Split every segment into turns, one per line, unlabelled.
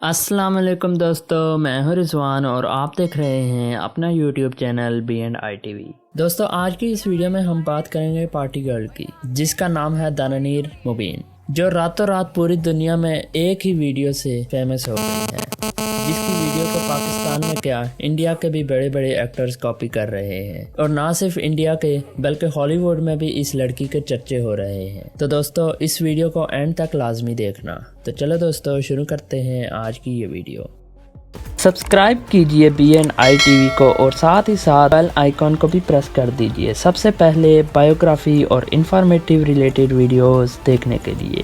अस्सलाम वालेकुम दोस्तों, मैं हूं रिजवान और आप देख रहे हैं अपना यूट्यूब चैनल B&I TV। दोस्तों, आज की इस वीडियो में हम बात करेंगे पार्टी गर्ल की, जिसका नाम है दानिर मुबीन, जो रातों रात पूरी दुनिया में एक ही वीडियो से फेमस हो गई है, जिसकी वीडियो को पाकिस्तान में क्या इंडिया के भी बड़े बड़े एक्टर्स कॉपी कर रहे हैं, और ना सिर्फ इंडिया के बल्कि हॉलीवुड में भी इस लड़की के चर्चे हो रहे हैं। तो दोस्तों, इस वीडियो को एंड तक लाजमी देखना। तो चलो दोस्तों, शुरू करते हैं आज की ये वीडियो। सब्सक्राइब कीजिए B&I TV को और साथ ही साथ बेल आइकॉन को भी प्रेस कर दीजिए, सबसे पहले बायोग्राफी और इंफॉर्मेटिव रिलेटेड वीडियोस देखने के लिए।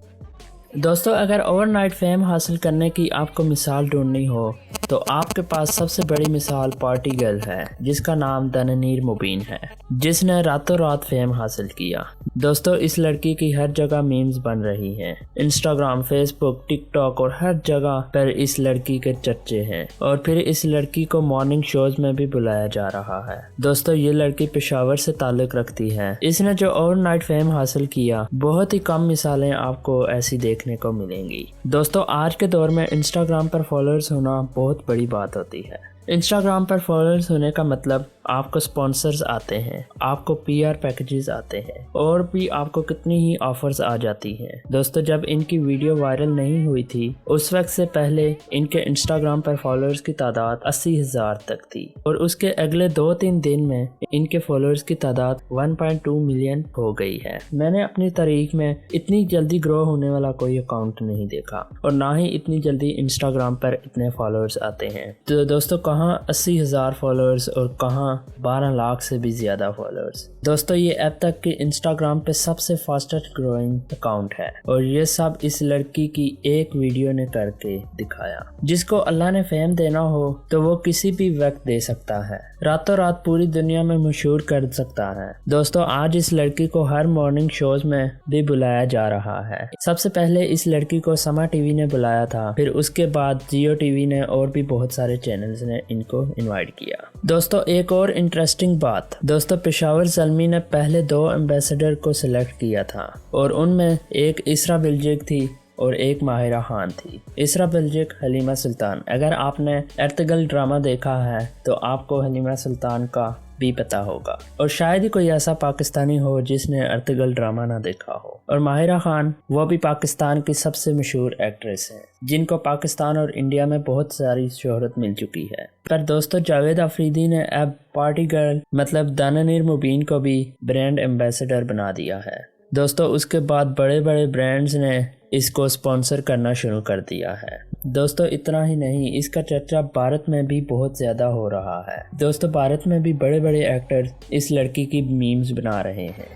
दोस्तों, अगर ओवरनाइट फेम हासिल करने की आपको मिसाल ढूंढनी हो तो आपके पास सबसे बड़ी मिसाल पार्टी गर्ल है, जिसका नाम दानिर मुबीन है, जिसने रातों रात फेम हासिल किया। दोस्तों, इस लड़की की हर जगह मीम्स बन रही हैं, इंस्टाग्राम, फेसबुक, टिकटॉक और हर जगह पर इस लड़की के चर्चे हैं, और फिर इस लड़की को मॉर्निंग शोज में भी बुलाया जा रहा है। दोस्तों, ये लड़की पेशावर से ताल्लुक रखती है। इसने जो ओवरनाइट फेम हासिल किया, बहुत ही कम मिसालें आपको ऐसी देखने को मिलेंगी। दोस्तों, आज के दौर में इंस्टाग्राम पर फॉलोअर्स होना बहुत बड़ी बात होती है। इंस्टाग्राम पर फॉलोअर्स होने का मतलब आपको स्पॉन्सर्स आते हैं, आपको PR पैकेजेस आते हैं, और भी आपको कितनी ही ऑफर्स आ जाती हैं। दोस्तों, जब इनकी वीडियो वायरल नहीं हुई थी, उस वक्त से पहले इनके इंस्टाग्राम पर फॉलोअर्स की तादाद 80,000 तक थी, और उसके अगले 2-3 दिन में इनके फॉलोअर्स की तादाद 1.2 मिलियन हो गई है। मैंने अपनी तारीख में इतनी जल्दी ग्रो होने वाला कोई अकाउंट नहीं देखा, और ना ही इतनी जल्दी इंस्टाग्राम पर इतने फॉलोअर्स आते हैं। तो दोस्तों, कहाँ 80,000 फॉलोअर्स और कहाँ 12 लाख से भी ज्यादा फॉलोअर्स। दोस्तों, ये अब तक के इंस्टाग्राम पे सबसे फास्टेस्ट ग्रोइंग अकाउंट है, और ये सब इस लड़की की एक वीडियो ने करके दिखाया। जिसको अल्लाह ने फेम देना हो तो वो किसी भी वक्त दे सकता है, रातों रात पूरी दुनिया में मशहूर कर सकता है। दोस्तों, आज इस लड़की को हर मॉर्निंग शोज में भी बुलाया जा रहा है। सबसे पहले इस लड़की को समा टीवी ने बुलाया था, फिर उसके बाद जियो टीवी ने, और भी बहुत सारे चैनल्स ने इनको इनवाइट किया। दोस्तों, एक और इंटरेस्टिंग बात, दोस्तों पेशावर ज़ल्मी ने पहले 2 एम्बेसडर को सिलेक्ट किया था, और उनमें एक इसरा बिल्जिक थी और एक माहिरा खान थी। इसरा बिल्जिक हलीमा सुल्तान। अगर आपने अर्तुगरुल ड्रामा देखा है तो आपको हलीमा सुल्तान का भी पता होगा, और शायद ही कोई ऐसा पाकिस्तानी हो जिसने अर्तुगरुल ड्रामा ना देखा हो। और माहिरा खान, वो भी पाकिस्तान की सबसे मशहूर एक्ट्रेस हैं, जिनको पाकिस्तान और इंडिया में बहुत सारी शोहरत मिल चुकी है। पर दोस्तों, जावेद अफरीदी ने अब पार्टी गर्ल मतलब दानिर मुबीन को भी ब्रांड एम्बेसडर बना दिया है। दोस्तों, उसके बाद बड़े बड़े ब्रांड्स ने इसको स्पॉन्सर करना शुरू कर दिया है। दोस्तों, इतना ही नहीं, इसका चर्चा भारत में भी बहुत ज्यादा हो रहा है। दोस्तों, भारत में भी बड़े बड़े एक्टर इस लड़की की मीम्स बना रहे हैं।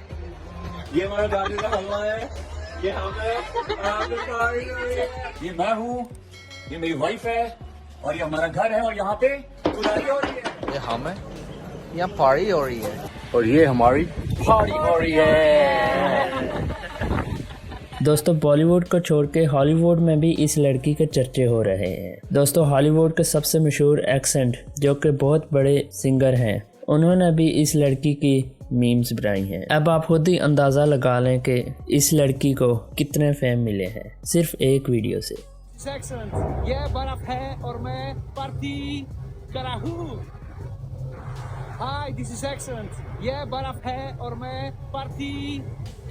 ये हमारा गाड़ी का हलवा है, ये हम है, ये मैं हूँ, ये मेरी वाइफ है, और ये हमारा घर है, और यहाँ पे बुराई हो रही है।
ये हम है, यहाँ पार्टी हो रही है,
और ये हमारी पार्टी हो रही है।
दोस्तों, बॉलीवुड को छोड़ के हॉलीवुड में भी इस लड़की के चर्चे हो रहे हैं। दोस्तों, हॉलीवुड के सबसे मशहूर एक्सेंट, जो कि बहुत बड़े सिंगर हैं, उन्होंने भी इस लड़की की मीम्स बनाई हैं। अब आप खुद ही अंदाज़ा लगा लें कि इस लड़की को कितने फेम मिले हैं सिर्फ एक वीडियो से।
ये बर्फ है और मैं पार्टी करा हूँ। हाय, दिस इज एक्सेलेंट। ये बर्फ है और मैं पार्टी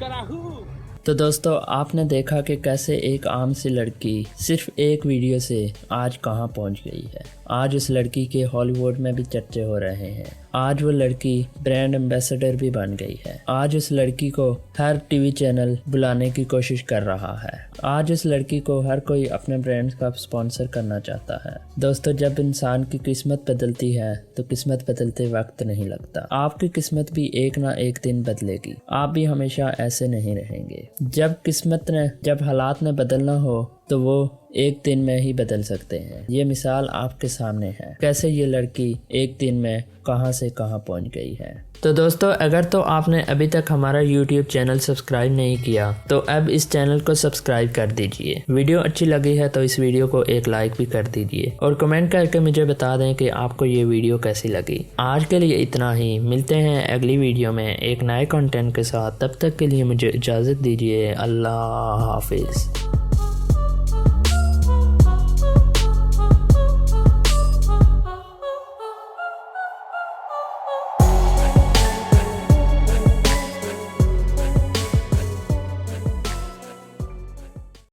करा हूँ।
तो दोस्तों, आपने देखा कि कैसे एक आम सी लड़की सिर्फ एक वीडियो से आज कहां पहुंच गई है। आज उस लड़की के हॉलीवुड में भी चर्चे हो रहे हैं। आज वो लड़की ब्रांड एम्बेसडर भी बन गई है। आज उस लड़की को हर टीवी चैनल बुलाने की कोशिश कर रहा है। आज उस लड़की को हर कोई अपने ब्रांड का स्पॉन्सर करना चाहता है। दोस्तों, जब इंसान की किस्मत बदलती है तो किस्मत बदलते वक्त नहीं लगता। आपकी किस्मत भी एक ना एक दिन बदलेगी। आप भी हमेशा ऐसे नहीं रहेंगे। जब हालात ने बदलना हो तो वो एक दिन में ही बदल सकते हैं। ये मिसाल आपके सामने है, कैसे ये लड़की एक दिन में कहां से कहां पहुंच गई है। तो दोस्तों, अगर तो आपने अभी तक हमारा YouTube चैनल सब्सक्राइब नहीं किया तो अब इस चैनल को सब्सक्राइब कर दीजिए। वीडियो अच्छी लगी है तो इस वीडियो को एक लाइक भी कर दीजिए, और कमेंट करके मुझे बता दें कि आपको ये वीडियो कैसी लगी। आज के लिए इतना ही, मिलते हैं अगली वीडियो में एक नए कंटेंट के साथ। तब तक के लिए मुझे इजाज़त दीजिए। अल्लाह हाफिज़।